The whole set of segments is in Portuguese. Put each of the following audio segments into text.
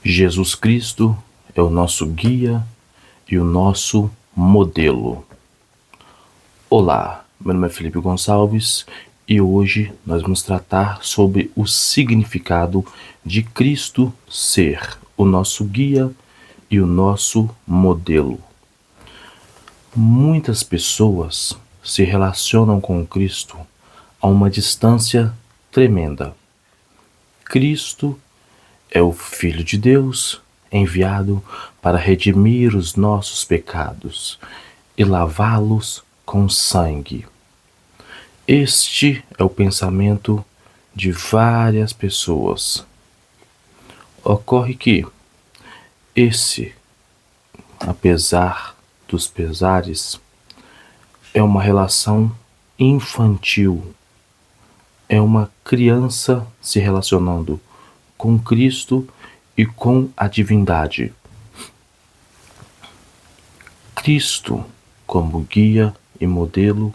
Jesus Cristo é o nosso guia e o nosso modelo. Olá, meu nome é Felipe Gonçalves e hoje nós vamos tratar sobre o significado de Cristo ser o nosso guia e o nosso modelo. Muitas pessoas se relacionam com Cristo a uma distância tremenda. Cristo é o Filho de Deus enviado para redimir os nossos pecados e lavá-los com sangue. Este é o pensamento de várias pessoas. Ocorre que apesar dos pesares, é uma relação infantil. É uma criança se relacionando com Cristo e com a divindade. Cristo, como guia e modelo,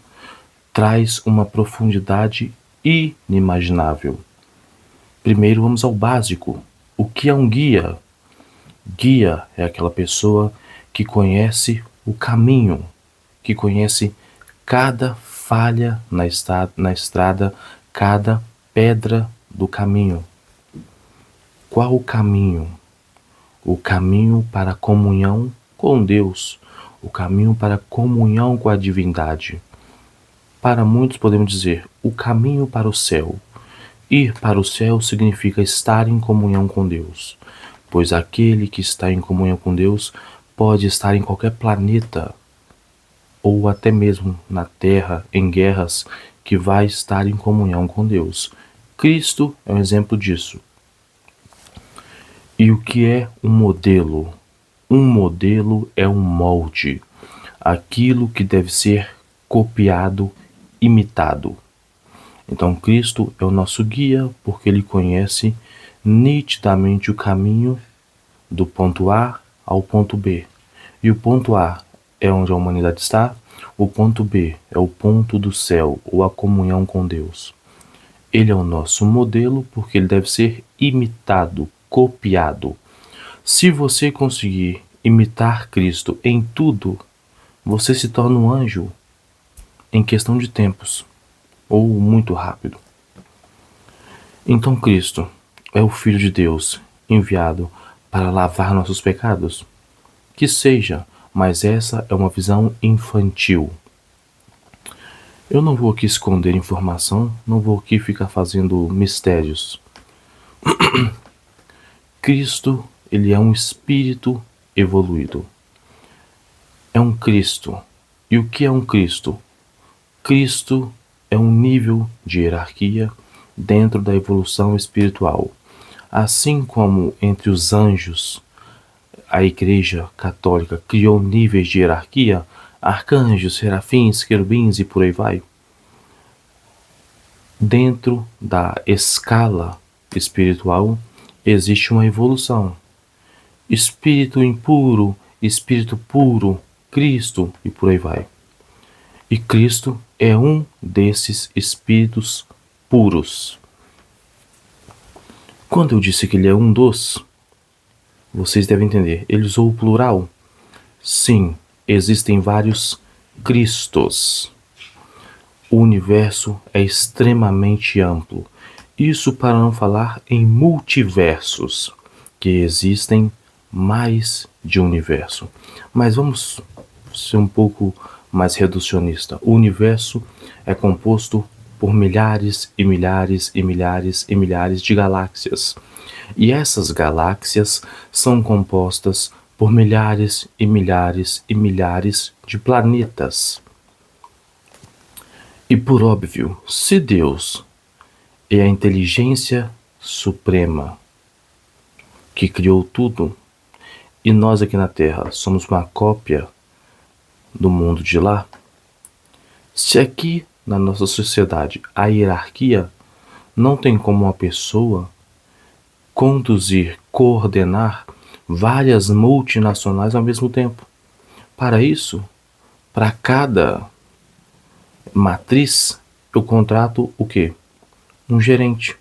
traz uma profundidade inimaginável. Primeiro vamos ao básico. O que é um guia? Guia é aquela pessoa que conhece o caminho, que conhece cada falha na estrada, cada pedra do caminho. Qual o caminho? O caminho para a comunhão com Deus, o caminho para a comunhão com a divindade. Para muitos podemos dizer, o caminho para o céu. Ir para o céu significa estar em comunhão com Deus, pois aquele que está em comunhão com Deus pode estar em qualquer planeta, ou até mesmo na Terra, em guerras, que vai estar em comunhão com Deus. Cristo é um exemplo disso. E o que é um modelo? Um modelo é um molde, aquilo que deve ser copiado, imitado. Então Cristo é o nosso guia porque Ele conhece nitidamente o caminho do ponto A ao ponto B. E o ponto A é onde a humanidade está, o ponto B é o ponto do céu ou a comunhão com Deus. Ele é o nosso modelo porque ele deve ser imitado, copiado. Se você conseguir imitar Cristo em tudo, você se torna um anjo em questão de tempos, ou muito rápido. Então Cristo é o Filho de Deus enviado para lavar nossos pecados? Que seja, mas essa é uma visão infantil. Eu não vou aqui esconder informação, não vou aqui ficar fazendo mistérios. Cristo, ele é um espírito evoluído. É um Cristo. E o que é um Cristo? Cristo é um nível de hierarquia dentro da evolução espiritual. Assim como entre os anjos, a Igreja Católica criou níveis de hierarquia, arcanjos, serafins, querubins e por aí vai. Dentro da escala espiritual existe uma evolução. Espírito impuro, espírito puro, Cristo e por aí vai. E Cristo é um desses espíritos puros. Quando eu disse que ele é um dos, vocês devem entender, ele usou o plural? Sim, existem vários Cristos. O universo é extremamente amplo. Isso para não falar em multiversos, que existem mais de um universo. Mas vamos ser um pouco mais reducionista. O universo é composto por milhares e milhares e milhares e milhares de galáxias. E essas galáxias são compostas por milhares e milhares e milhares de planetas. E por óbvio, se Deus é a inteligência suprema que criou tudo, e nós aqui na Terra somos uma cópia do mundo de lá, se aqui na nossa sociedade a hierarquia, não tem como uma pessoa conduzir, coordenar várias multinacionais ao mesmo tempo. Para isso, para cada matriz, eu contrato o quê? Um gerente.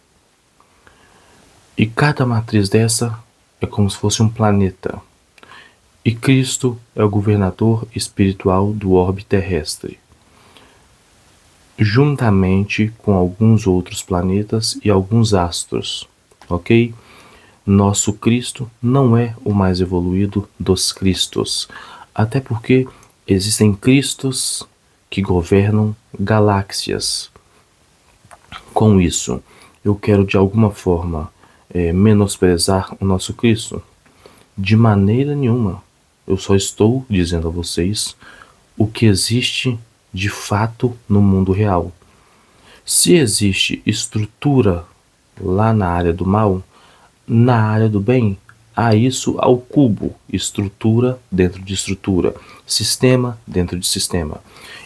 E cada matriz dessa é como se fosse um planeta. E Cristo é o governador espiritual do orbe terrestre, juntamente com alguns outros planetas e alguns astros, ok? Nosso Cristo não é o mais evoluído dos Cristos, até porque existem Cristos que governam galáxias. Com isso, eu quero de alguma forma menosprezar o nosso Cristo? De maneira nenhuma. Eu só estou dizendo a vocês o que existe de fato no mundo real. Se existe estrutura lá na área do mal, na área do bem, há isso ao cubo, estrutura dentro de estrutura, sistema dentro de sistema.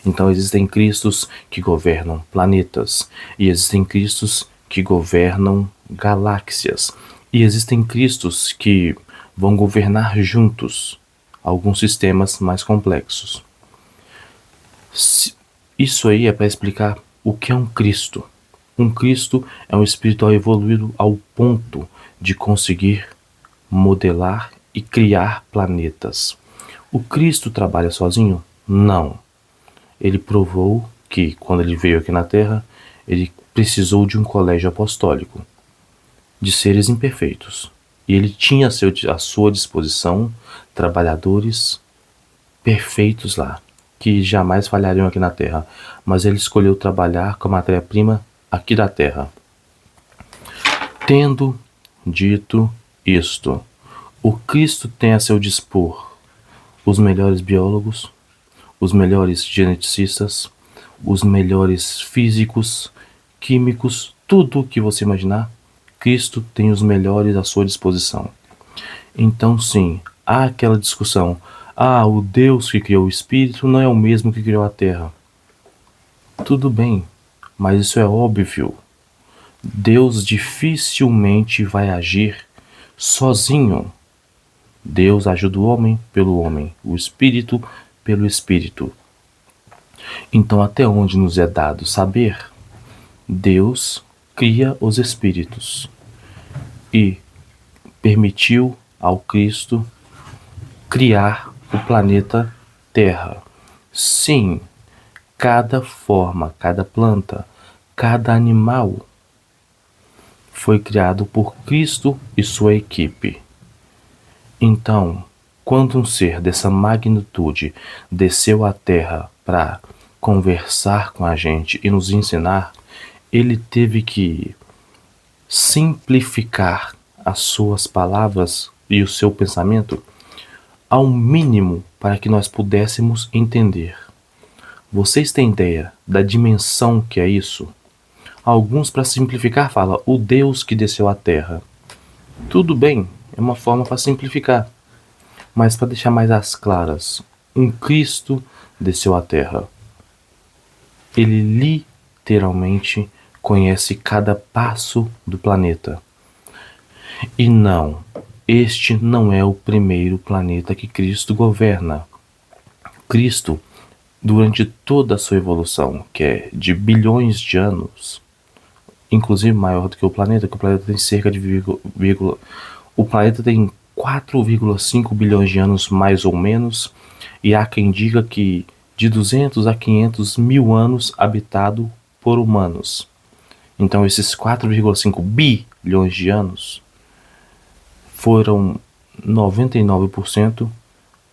Então existem Cristos que governam planetas, e existem Cristos que governam galáxias, e existem Cristos que vão governar juntos alguns sistemas mais complexos. Isso aí é para explicar o que é um Cristo. Um Cristo é um espiritual evoluído ao ponto de conseguir modelar e criar planetas. O Cristo trabalha sozinho? Não. Ele provou que, quando ele veio aqui na Terra, ele precisou de um colégio apostólico, de seres imperfeitos. E ele tinha à sua disposição trabalhadores perfeitos lá, que jamais falhariam aqui na Terra. Mas ele escolheu trabalhar com a matéria-prima aqui da Terra. Tendo dito isto, o Cristo tem a seu dispor os melhores biólogos, os melhores geneticistas, os melhores físicos, químicos, tudo o que você imaginar, Cristo tem os melhores à sua disposição. Então sim, há aquela discussão, o Deus que criou o Espírito não é o mesmo que criou a Terra. Tudo bem, mas isso é óbvio. Deus dificilmente vai agir sozinho. Deus ajuda o homem pelo homem, o Espírito pelo Espírito. Então, até onde nos é dado saber, Deus cria os Espíritos e permitiu ao Cristo criar o planeta Terra. Sim, cada forma, cada planta, cada animal foi criado por Cristo e sua equipe. Então, quando um ser dessa magnitude desceu à Terra para conversar com a gente e nos ensinar, ele teve que simplificar as suas palavras e o seu pensamento ao mínimo para que nós pudéssemos entender. Vocês têm ideia da dimensão que é isso? Alguns, para simplificar, falam o Deus que desceu à Terra. Tudo bem, é uma forma para simplificar. Mas para deixar mais às claras, um Cristo desceu à Terra. Ele literalmente conhece cada passo do planeta. E não, este não é o primeiro planeta que Cristo governa. Cristo, durante toda a sua evolução, que é de bilhões de anos, inclusive maior do que o planeta tem cerca de o planeta tem 4,5 bilhões de anos mais ou menos, e há quem diga que de 200 a 500 mil anos habitado por humanos. Então esses 4,5 bilhões de anos foram 99%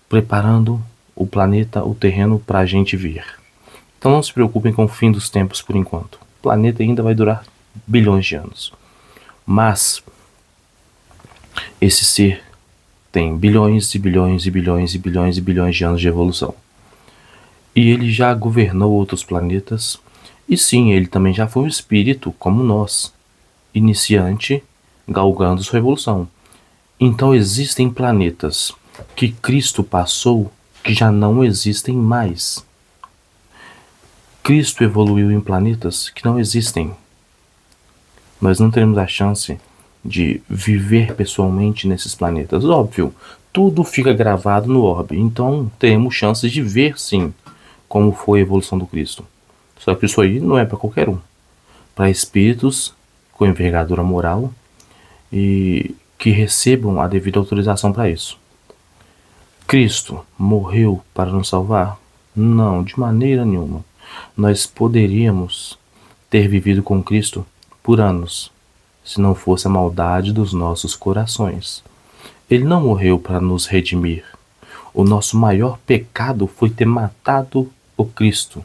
preparando o planeta, o terreno para a gente vir. Então não se preocupem com o fim dos tempos por enquanto. O planeta ainda vai durar bilhões de anos. Mas esse ser tem bilhões e bilhões e bilhões e bilhões e bilhões de anos de evolução. E ele já governou outros planetas. E sim, ele também já foi um espírito como nós, iniciante, galgando sua evolução. Então existem planetas que Cristo passou que já não existem mais. Cristo evoluiu em planetas que não existem. Nós não teremos a chance de viver pessoalmente nesses planetas. Óbvio, tudo fica gravado no orbe, então teremos chances de ver sim como foi a evolução do Cristo. Só que isso aí não é para qualquer um. Para espíritos com envergadura moral e que recebam a devida autorização para isso. Cristo morreu para nos salvar? Não, de maneira nenhuma. Nós poderíamos ter vivido com Cristo por anos, se não fosse a maldade dos nossos corações. Ele não morreu para nos redimir. O nosso maior pecado foi ter matado o Cristo.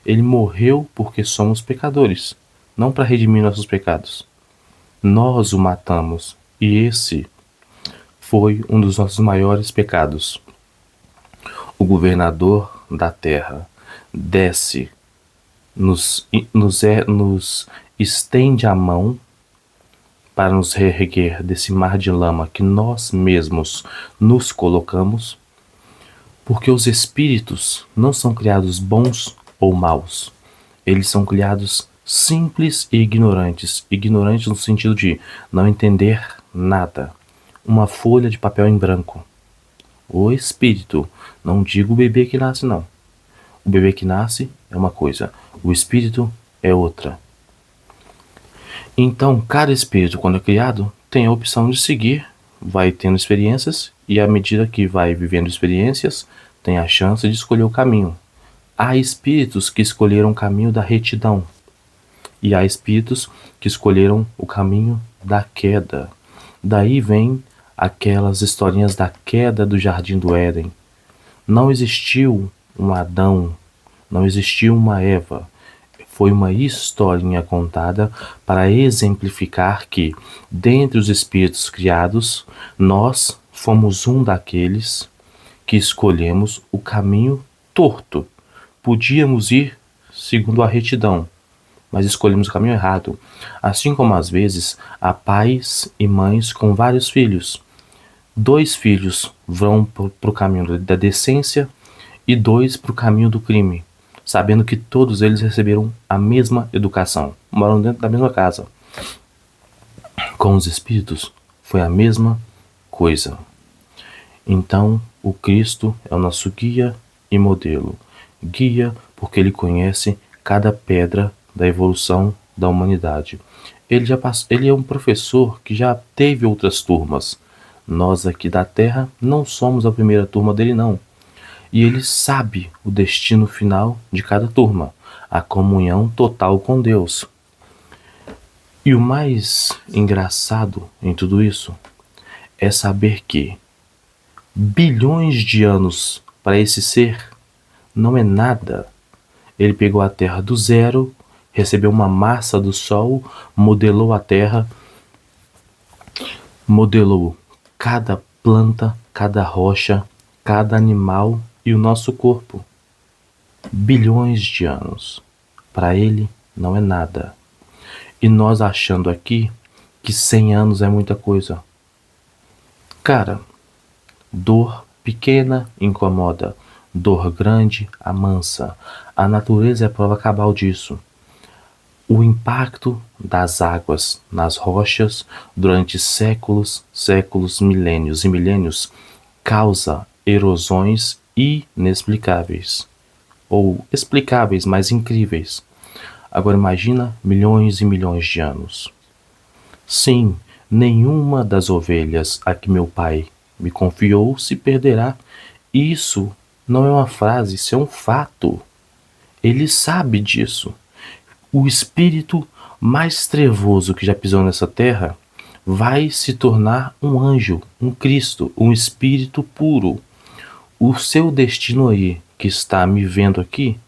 Ele morreu porque somos pecadores, não para redimir nossos pecados. Nós o matamos, e esse foi um dos nossos maiores pecados. O governador da terra desce, nos estende a mão para nos reerguer desse mar de lama que nós mesmos nos colocamos, porque os espíritos não são criados bons ou maus. Eles são criados simples e ignorantes. Ignorantes no sentido de não entender nada. Uma folha de papel em branco. O espírito, não digo o bebê que nasce, não. O bebê que nasce é uma coisa, o espírito é outra. Então, cada espírito, quando é criado, tem a opção de seguir, vai tendo experiências, e à medida que vai vivendo experiências, tem a chance de escolher o caminho. Há espíritos que escolheram o caminho da retidão, e há espíritos que escolheram o caminho da queda. Daí vem aquelas historinhas da queda do Jardim do Éden. Não existiu um Adão, não existiu uma Eva. Foi uma historinha contada para exemplificar que, dentre os espíritos criados, nós fomos um daqueles que escolhemos o caminho torto. Podíamos ir segundo a retidão, mas escolhemos o caminho errado. Assim como às vezes há pais e mães com vários filhos. 2 filhos vão para o caminho da decência e 2 para o caminho do crime, sabendo que todos eles receberam a mesma educação, moram dentro da mesma casa. Com os espíritos foi a mesma coisa. Então, o Cristo é o nosso guia e modelo. Guia porque ele conhece cada pedra da evolução da humanidade. Ele é um professor que já teve outras turmas. Nós aqui da Terra não somos a primeira turma dele, não. E ele sabe o destino final de cada turma, a comunhão total com Deus. E o mais engraçado em tudo isso é saber que bilhões de anos para esse ser não é nada. Ele pegou a Terra do zero, recebeu uma massa do Sol, modelou a Terra, modelou cada planta, cada rocha, cada animal e o nosso corpo. Bilhões de anos. Para ele não é nada. E nós achando aqui que 100 anos é muita coisa. Cara, dor pequena incomoda, dor grande amansa. A natureza é a prova cabal disso. O impacto das águas nas rochas durante séculos, milênios e milênios causa erosões inexplicáveis, ou explicáveis, mas incríveis. Agora imagina milhões e milhões de anos. Sim, nenhuma das ovelhas a que meu pai me confiou se perderá. Isso não é uma frase, isso é um fato. Ele sabe disso. O espírito mais trevoso que já pisou nessa terra vai se tornar um anjo, um Cristo, um espírito puro. O seu destino aí, que está me vendo aqui,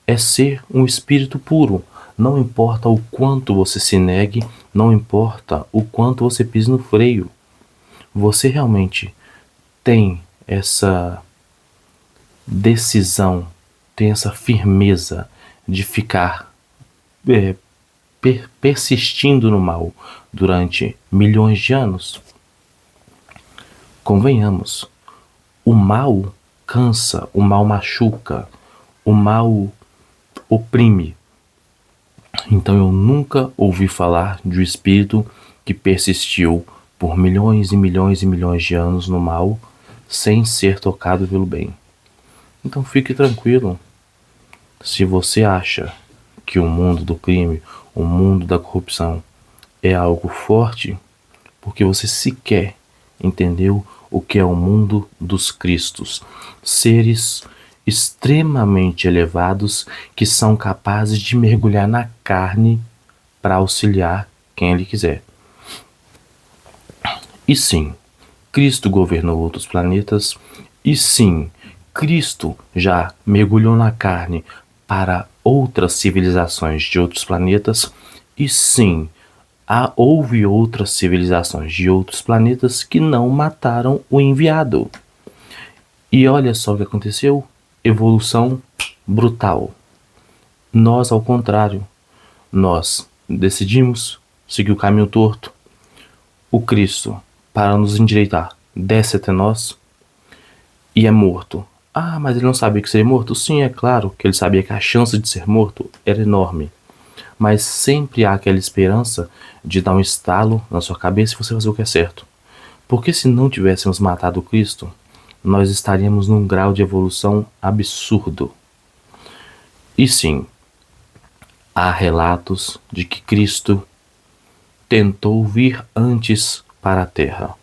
é ser um espírito puro. Não importa o quanto você se negue, não importa o quanto você pise no freio. Você realmente tem essa decisão, tem essa firmeza de ficar persistindo no mal durante milhões de anos? Convenhamos, o mal cansa, o mal machuca, o mal oprime. Então eu nunca ouvi falar de um espírito que persistiu por milhões e milhões e milhões de anos no mal sem ser tocado pelo bem. Então fique tranquilo. Se você acha que o mundo do crime, o mundo da corrupção é algo forte, porque você sequer entendeu o que é o mundo dos Cristos. Seres extremamente elevados que são capazes de mergulhar na carne para auxiliar quem ele quiser. E sim, Cristo governou outros planetas. E sim, Cristo já mergulhou na carne para outras civilizações de outros planetas. E sim, houve outras civilizações de outros planetas que não mataram o enviado. E olha só o que aconteceu: evolução brutal. Nós, ao contrário, nós decidimos seguir o caminho torto. O Cristo, para nos endireitar, desce até nós e é morto. Ah, mas ele não sabia que seria morto? Sim, é claro que ele sabia que a chance de ser morto era enorme. Mas sempre há aquela esperança de dar um estalo na sua cabeça e você fazer o que é certo. Porque se não tivéssemos matado Cristo, nós estaríamos num grau de evolução absurdo. E sim, há relatos de que Cristo tentou vir antes para a Terra.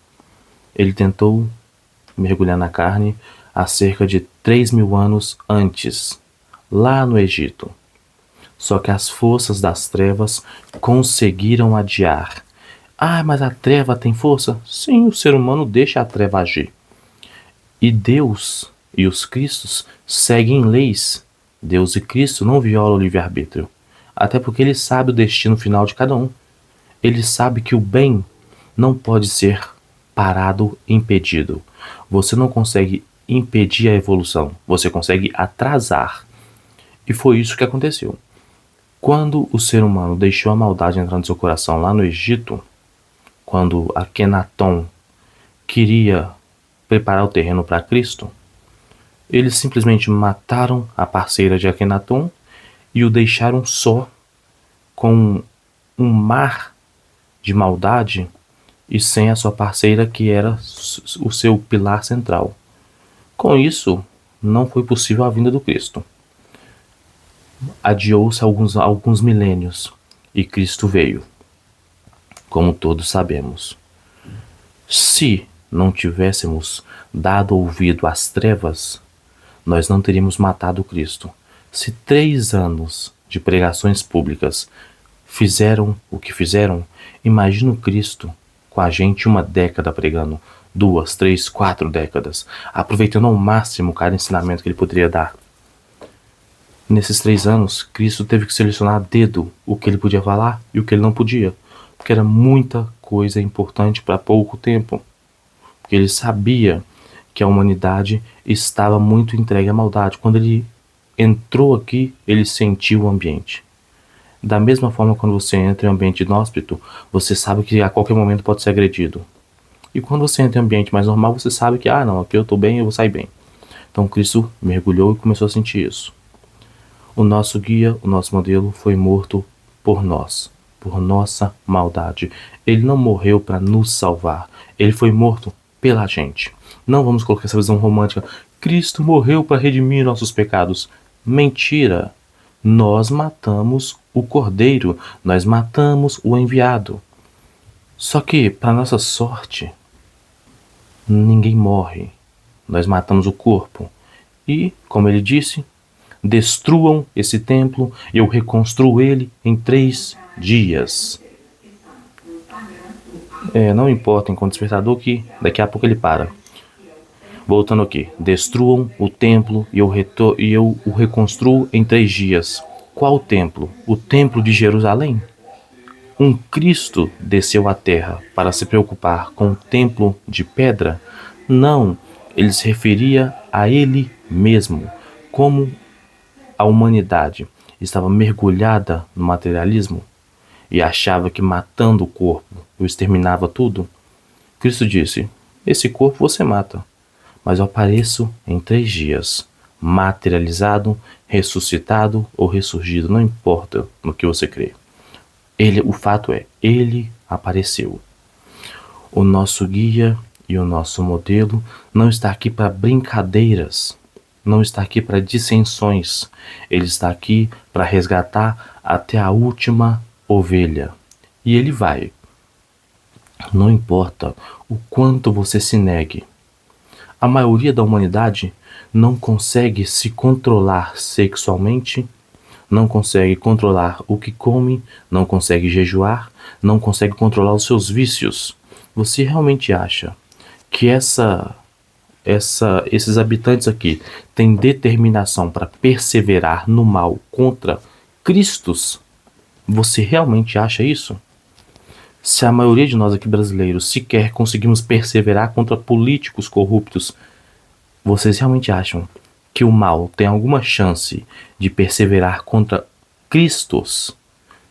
Ele tentou mergulhar na carne há cerca de 3.000 anos antes, lá no Egito. Só que as forças das trevas conseguiram adiar. Ah, mas a treva tem força? Sim, o ser humano deixa a treva agir. E Deus e os Cristos seguem leis. Deus e Cristo não violam o livre-arbítrio. Até porque ele sabe o destino final de cada um. Ele sabe que o bem não pode ser parado, impedido. Você não consegue impedir a evolução, você consegue atrasar. E foi isso que aconteceu. Quando o ser humano deixou a maldade entrar no seu coração lá no Egito, quando Akenaton queria preparar o terreno para Cristo, eles simplesmente mataram a parceira de Akenaton e o deixaram só, com um mar de maldade e sem a sua parceira, que era o seu pilar central. Com isso, não foi possível a vinda do Cristo. Adiou-se alguns milênios e Cristo veio, como todos sabemos. Se não tivéssemos dado ouvido às trevas, nós não teríamos matado Cristo. Se 3 anos de pregações públicas fizeram o que fizeram, imagina o Cristo com a gente 1 década pregando, 2, 3, 4 décadas, aproveitando ao máximo cada ensinamento que ele poderia dar. Nesses 3 anos, Cristo teve que selecionar a dedo o que ele podia falar e o que ele não podia, porque era muita coisa importante para pouco tempo. Porque ele sabia que a humanidade estava muito entregue à maldade. Quando ele entrou aqui, ele sentiu o ambiente. Da mesma forma, quando você entra em um ambiente inóspito, você sabe que a qualquer momento pode ser agredido. E quando você entra em um ambiente mais normal, você sabe que, não, aqui eu estou bem, eu vou sair bem. Então Cristo mergulhou e começou a sentir isso. O nosso guia, o nosso modelo, foi morto por nós, por nossa maldade. Ele não morreu para nos salvar, ele foi morto pela gente. Não vamos colocar essa visão romântica. Cristo morreu para redimir nossos pecados. Mentira! Nós matamos o Cordeiro, nós matamos o enviado. Só que, para nossa sorte, ninguém morre. Nós matamos o corpo. E, como ele disse, destruam esse templo e eu reconstruo ele em 3 dias. Não importa enquanto despertador que daqui a pouco ele para. Voltando aqui. Destruam o templo e eu o reconstruo em 3 dias. Qual templo? O templo de Jerusalém? Um Cristo desceu à terra para se preocupar com o templo de pedra? Não, ele se referia a ele mesmo. Como a humanidade estava mergulhada no materialismo e achava que matando o corpo eu exterminava tudo, Cristo disse: esse corpo você mata, mas eu apareço em 3 dias, materializado, ressuscitado ou ressurgido, não importa no que você crê. O fato é, ele apareceu. O nosso guia e o nosso modelo não está aqui para brincadeiras, não está aqui para dissensões, ele está aqui para resgatar até a última ovelha. E ele vai. Não importa o quanto você se negue. A maioria da humanidade não consegue se controlar sexualmente, não consegue controlar o que come, não consegue jejuar, não consegue controlar os seus vícios. Você realmente acha que esses habitantes aqui têm determinação para perseverar no mal contra Cristos? Você realmente acha isso? Se a maioria de nós aqui brasileiros sequer conseguimos perseverar contra políticos corruptos, vocês realmente acham que o mal tem alguma chance de perseverar contra Cristos?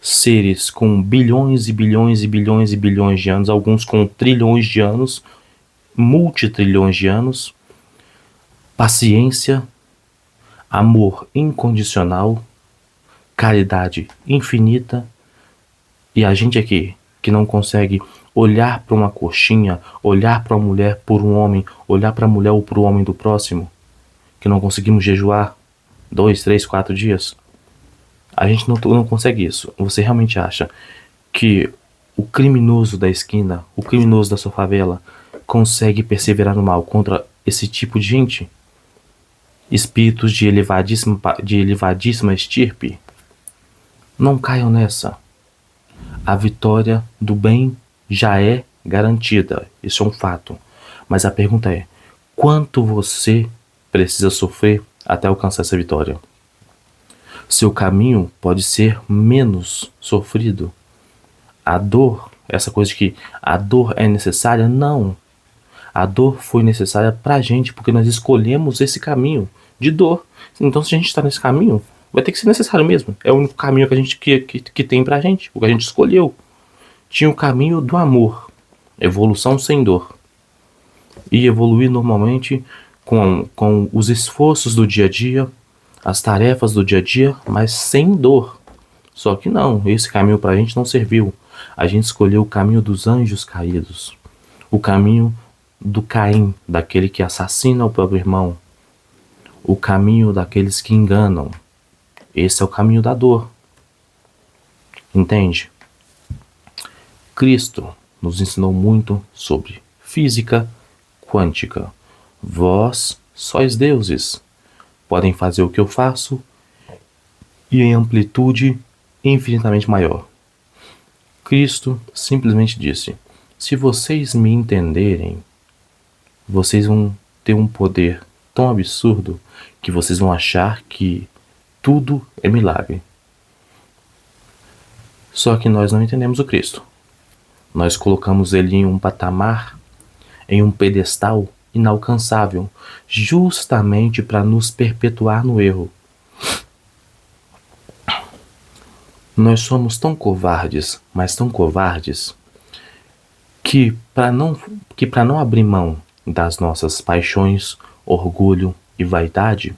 Seres com bilhões e bilhões e bilhões e bilhões de anos, alguns com trilhões de anos, multitrilhões de anos, paciência, amor incondicional, caridade infinita, e a gente aqui que não consegue olhar para uma coxinha, olhar para uma mulher por um homem, olhar para a mulher ou para o homem do próximo, que não conseguimos jejuar 2, 3, 4 dias. A gente não consegue isso. Você realmente acha que o criminoso da esquina, o criminoso da sua favela, consegue perseverar no mal contra esse tipo de gente? Espíritos de elevadíssima estirpe? Não caiam nessa. A vitória do bem já é garantida. Isso é um fato. Mas a pergunta é: quanto você precisa sofrer até alcançar essa vitória? Seu caminho pode ser menos sofrido. A dor, essa coisa de que a dor é necessária, não. A dor foi necessária pra gente porque nós escolhemos esse caminho de dor. Então, se a gente está nesse caminho, vai ter que ser necessário mesmo. É o único caminho que a gente que tem pra gente, o que a gente escolheu. Tinha o caminho do amor, evolução sem dor. E evoluir normalmente com os esforços do dia a dia, as tarefas do dia a dia, mas sem dor. Só que não, esse caminho pra gente não serviu. A gente escolheu o caminho dos anjos caídos. O caminho do Caim, daquele que assassina o próprio irmão. O caminho daqueles que enganam. Esse é o caminho da dor. Entende? Cristo nos ensinou muito sobre física quântica. Vós sois deuses. Podem fazer o que eu faço e em amplitude infinitamente maior. Cristo simplesmente disse: se vocês me entenderem, vocês vão ter um poder tão absurdo que vocês vão achar que tudo é milagre. Só que nós não entendemos o Cristo. Nós colocamos ele em um patamar, em um pedestal inalcançável, justamente para nos perpetuar no erro. Nós somos tão covardes, mas tão covardes, que para não abrir mão das nossas paixões, orgulho e vaidade,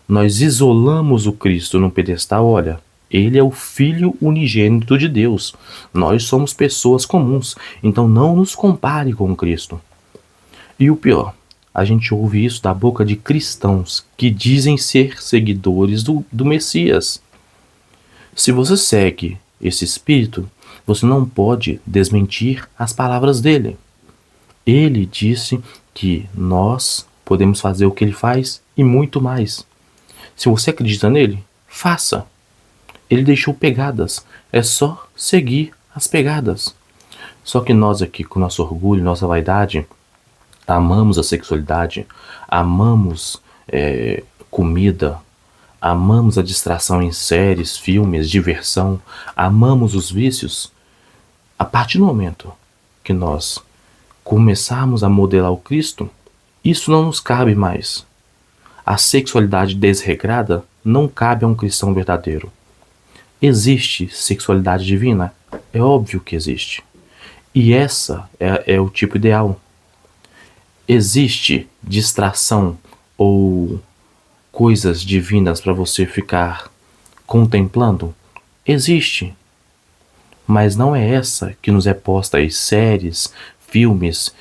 nós isolamos o Cristo num pedestal. Olha, ele é o Filho unigênito de Deus. Nós somos pessoas comuns, então não nos compare com Cristo. E o pior, a gente ouve isso da boca de cristãos que dizem ser seguidores do Messias. Se você segue esse espírito, você não pode desmentir as palavras dele. Ele disse que nós podemos fazer o que ele faz e muito mais. Se você acredita nele, faça. Ele deixou pegadas, é só seguir as pegadas. Só que nós aqui, com nosso orgulho, nossa vaidade, amamos a sexualidade, amamos comida, amamos a distração em séries, filmes, diversão, amamos os vícios. A partir do momento que nós começarmos a modelar o Cristo, isso não nos cabe mais. A sexualidade desregrada não cabe a um cristão verdadeiro. Existe sexualidade divina? É óbvio que existe. E essa é o tipo ideal. Existe distração ou coisas divinas para você ficar contemplando? Existe. Mas não é essa que nos é posta em séries, filmes,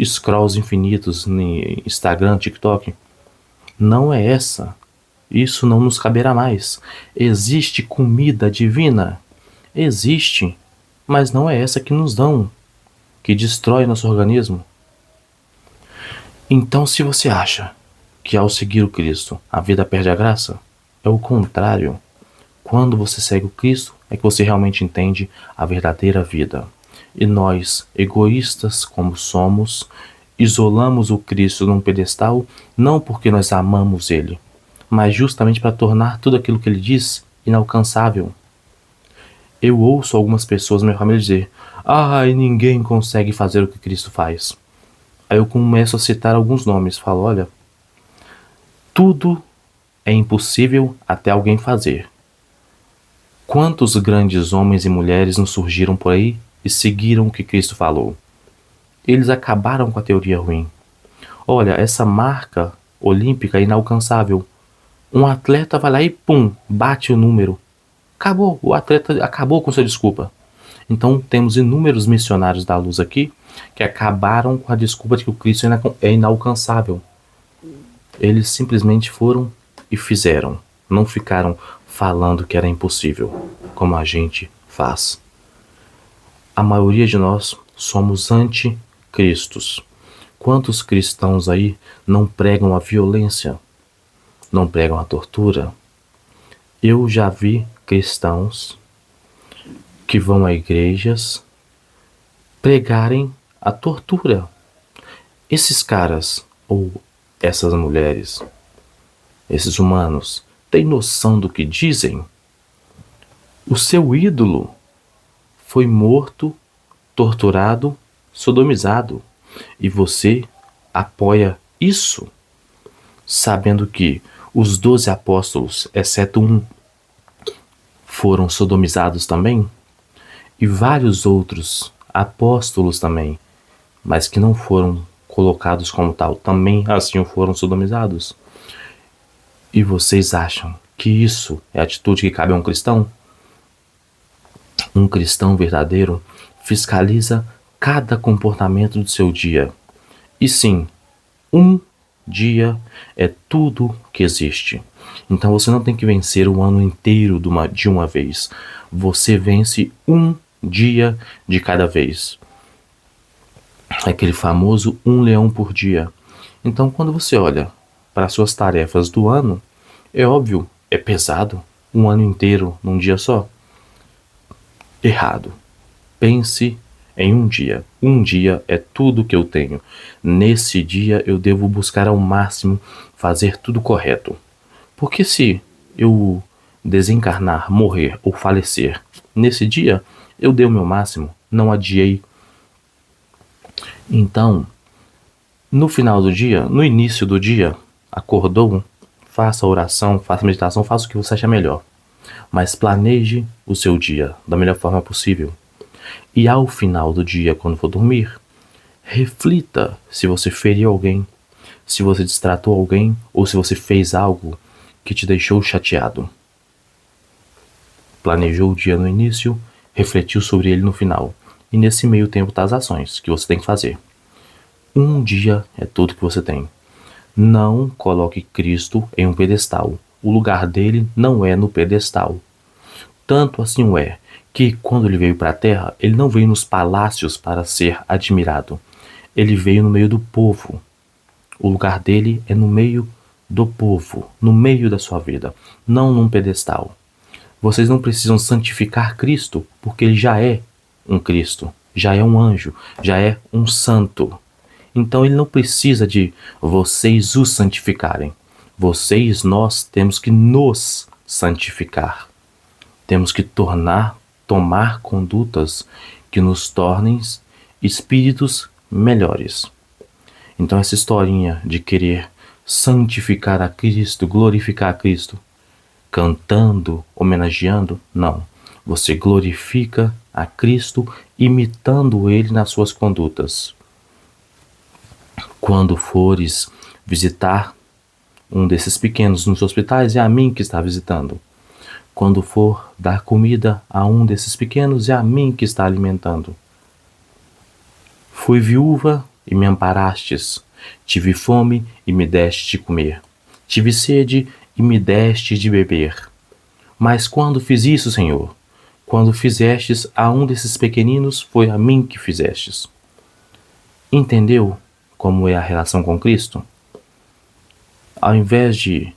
scrolls infinitos no Instagram, TikTok. Não é essa. Isso não nos caberá mais. Existe comida divina? Existe. mas não é essa que nos dão, que destrói nosso organismo. Então, se você acha que ao seguir o Cristo a vida perde a graça, é o contrário. Quando você segue o Cristo, é que você realmente entende a verdadeira vida. E nós, egoístas como somos, isolamos o Cristo num pedestal não porque nós amamos Ele, mas justamente para tornar tudo aquilo que Ele diz inalcançável. Eu ouço algumas pessoas na minha família dizer: "Ai, ninguém consegue fazer o que Cristo faz." Aí eu começo a citar alguns nomes, falo: "Olha, tudo é impossível até alguém fazer." Quantos grandes homens e mulheres não surgiram por aí e seguiram o que Cristo falou? Eles acabaram com a teoria ruim. Olha, essa marca olímpica é inalcançável. Um atleta vai lá e pum, bate o número. Acabou, o atleta acabou com sua desculpa. Então temos inúmeros missionários da luz aqui que acabaram com a desculpa de que o Cristo é inalcançável. Eles simplesmente foram e fizeram. Não ficaram falando que era impossível, como a gente faz. A maioria de nós somos anticristos. Quantos cristãos aí não pregam a violência, não pregam a tortura? Eu já vi cristãos que vão a igrejas pregarem a tortura. Esses caras, ou essas mulheres, esses humanos, têm noção do que dizem? O seu ídolo foi morto, torturado, sodomizado. E você apoia isso, sabendo que os 12 apóstolos, exceto um, foram sodomizados também? E vários outros apóstolos também, mas que não foram colocados como tal, também assim foram sodomizados. E vocês acham que isso é a atitude que cabe a um cristão? Um cristão verdadeiro fiscaliza cada comportamento do seu dia. E sim, um dia é tudo que existe. Então você não tem que vencer o ano inteiro de uma vez. Você vence um dia de cada vez. Aquele famoso um leão por dia. Então quando você olha para suas tarefas do ano, é óbvio, é pesado, um ano inteiro num dia só. Errado. Pense em um dia. Um dia é tudo que eu tenho. Nesse dia eu devo buscar ao máximo fazer tudo correto. Porque se eu desencarnar, morrer ou falecer nesse dia, eu dei o meu máximo, não adiei. Então, no final do dia, no início do dia, acordou, faça oração, faça meditação, faça o que você achar melhor. Mas planeje o seu dia da melhor forma possível. E ao final do dia, quando for dormir, reflita se você feriu alguém, se você distratou alguém ou se você fez algo que te deixou chateado. Planejou o dia no início, refletiu sobre ele no final. E nesse meio tempo tá as ações que você tem que fazer. Um dia é tudo que você tem. Não coloque Cristo em um pedestal. O lugar dele não é no pedestal. Tanto assim o é, que quando ele veio para a terra, ele não veio nos palácios para ser admirado. Ele veio no meio do povo. O lugar dele é no meio do povo, no meio da sua vida, não num pedestal. Vocês não precisam santificar Cristo, porque ele já é um Cristo, já é um anjo, já é um santo. Então ele não precisa de vocês o santificarem. Nós temos que nos santificar. Temos que tomar condutas que nos tornem espíritos melhores. Então essa historinha de querer santificar a Cristo, glorificar a Cristo, cantando, homenageando, não. Você glorifica a Cristo imitando Ele nas suas condutas. Quando fores visitar um desses pequenos nos hospitais, é a mim que está visitando. Quando for dar comida a um desses pequenos, é a mim que está alimentando. Fui viúva e me amparastes. Tive fome e me deste de comer. Tive sede e me deste de beber. Mas quando fiz isso, Senhor? Quando fizestes a um desses pequeninos, foi a mim que fizestes. Entendeu como é a relação com Cristo? Ao invés de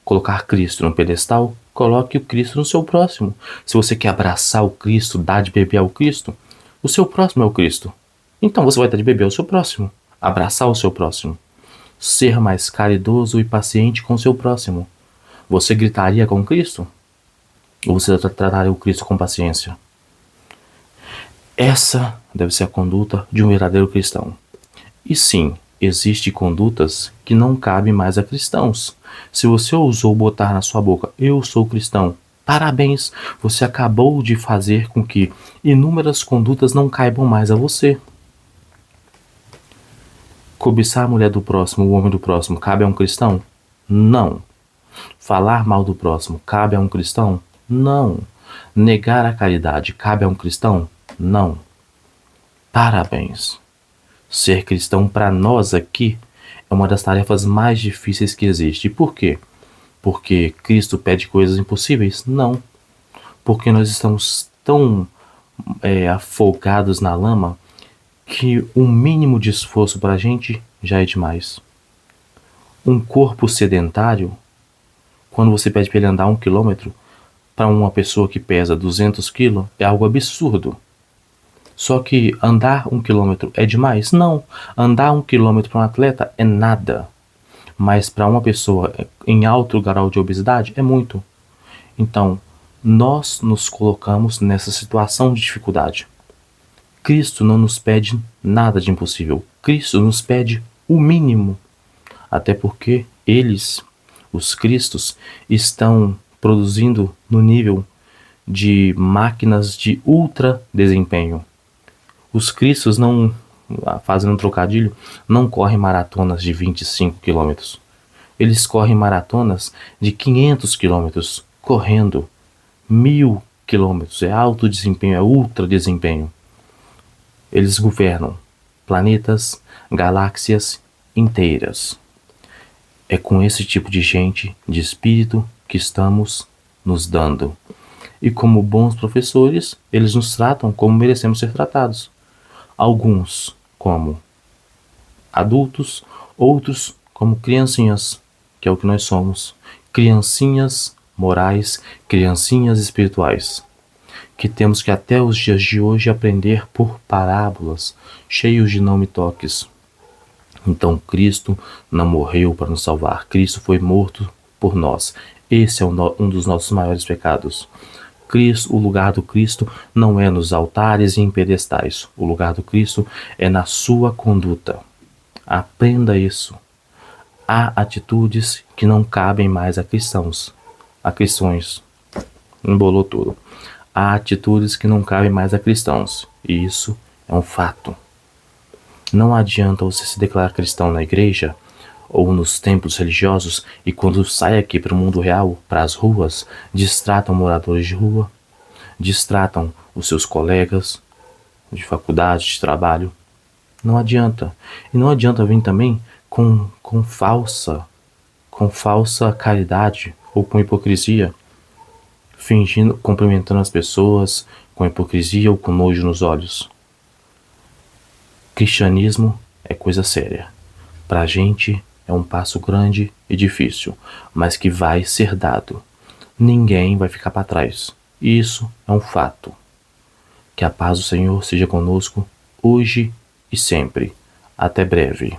colocar Cristo no pedestal, coloque o Cristo no seu próximo. Se você quer abraçar o Cristo, dar de beber ao Cristo, o seu próximo é o Cristo. Então você vai dar de beber ao seu próximo, abraçar o seu próximo, ser mais caridoso e paciente com o seu próximo. Você gritaria com Cristo? Ou você trataria o Cristo com paciência? Essa deve ser a conduta de um verdadeiro cristão. E sim, existem condutas que não cabem mais a cristãos. Se você ousou botar na sua boca, eu sou cristão, parabéns, você acabou de fazer com que inúmeras condutas não caibam mais a você. Cobiçar a mulher do próximo, o homem do próximo, cabe a um cristão? Não. Falar mal do próximo, cabe a um cristão? Não. Negar a caridade, cabe a um cristão? Não. Parabéns. Ser cristão para nós aqui é uma das tarefas mais difíceis que existe. Por quê? Porque Cristo pede coisas impossíveis? Não. Porque nós estamos tão afogados na lama que um mínimo de esforço para a gente já é demais. Um corpo sedentário, quando você pede para ele andar 1 quilômetro, para uma pessoa que pesa 200 quilos, é algo absurdo. Só que andar 1 quilômetro é demais? Não. Andar 1 quilômetro para um atleta é nada. Mas para uma pessoa em alto grau de obesidade é muito. Então, nós nos colocamos nessa situação de dificuldade. Cristo não nos pede nada de impossível. Cristo nos pede o mínimo. Até porque eles, os Cristos, estão produzindo no nível de máquinas de ultra desempenho. Os Cristos não, fazendo um trocadilho, não correm maratonas de 25 quilômetros. Eles correm maratonas de 500 quilômetros, correndo 1000 quilômetros. É alto desempenho, é ultra desempenho. Eles governam planetas, galáxias inteiras. É com esse tipo de gente, de espírito, que estamos nos dando. E como bons professores, eles nos tratam como merecemos ser tratados. Alguns como adultos, outros como criancinhas, que é o que nós somos. Criancinhas morais, criancinhas espirituais, que temos que até os dias de hoje aprender por parábolas, cheios de não me toques. Então Cristo não morreu para nos salvar, Cristo foi morto por nós. Esse é um dos nossos maiores pecados. Cristo, o lugar do Cristo não é nos altares e em pedestais. O lugar do Cristo é na sua conduta. Aprenda isso. Há atitudes que não cabem mais a cristãos. A cristões. Embolou tudo. Há atitudes que não cabem mais a cristãos. E isso é um fato. Não adianta você se declarar cristão na igreja ou nos templos religiosos e quando sai aqui para o mundo real, para as ruas, distratam moradores de rua, distratam os seus colegas de faculdade, de trabalho. Não adianta. E não adianta vir também com falsa caridade ou com hipocrisia, fingindo, cumprimentando as pessoas com hipocrisia ou com nojo nos olhos. Cristianismo é coisa séria. Pra gente é um passo grande e difícil, mas que vai ser dado. Ninguém vai ficar para trás. Isso é um fato. Que a paz do Senhor seja conosco, hoje e sempre. Até breve.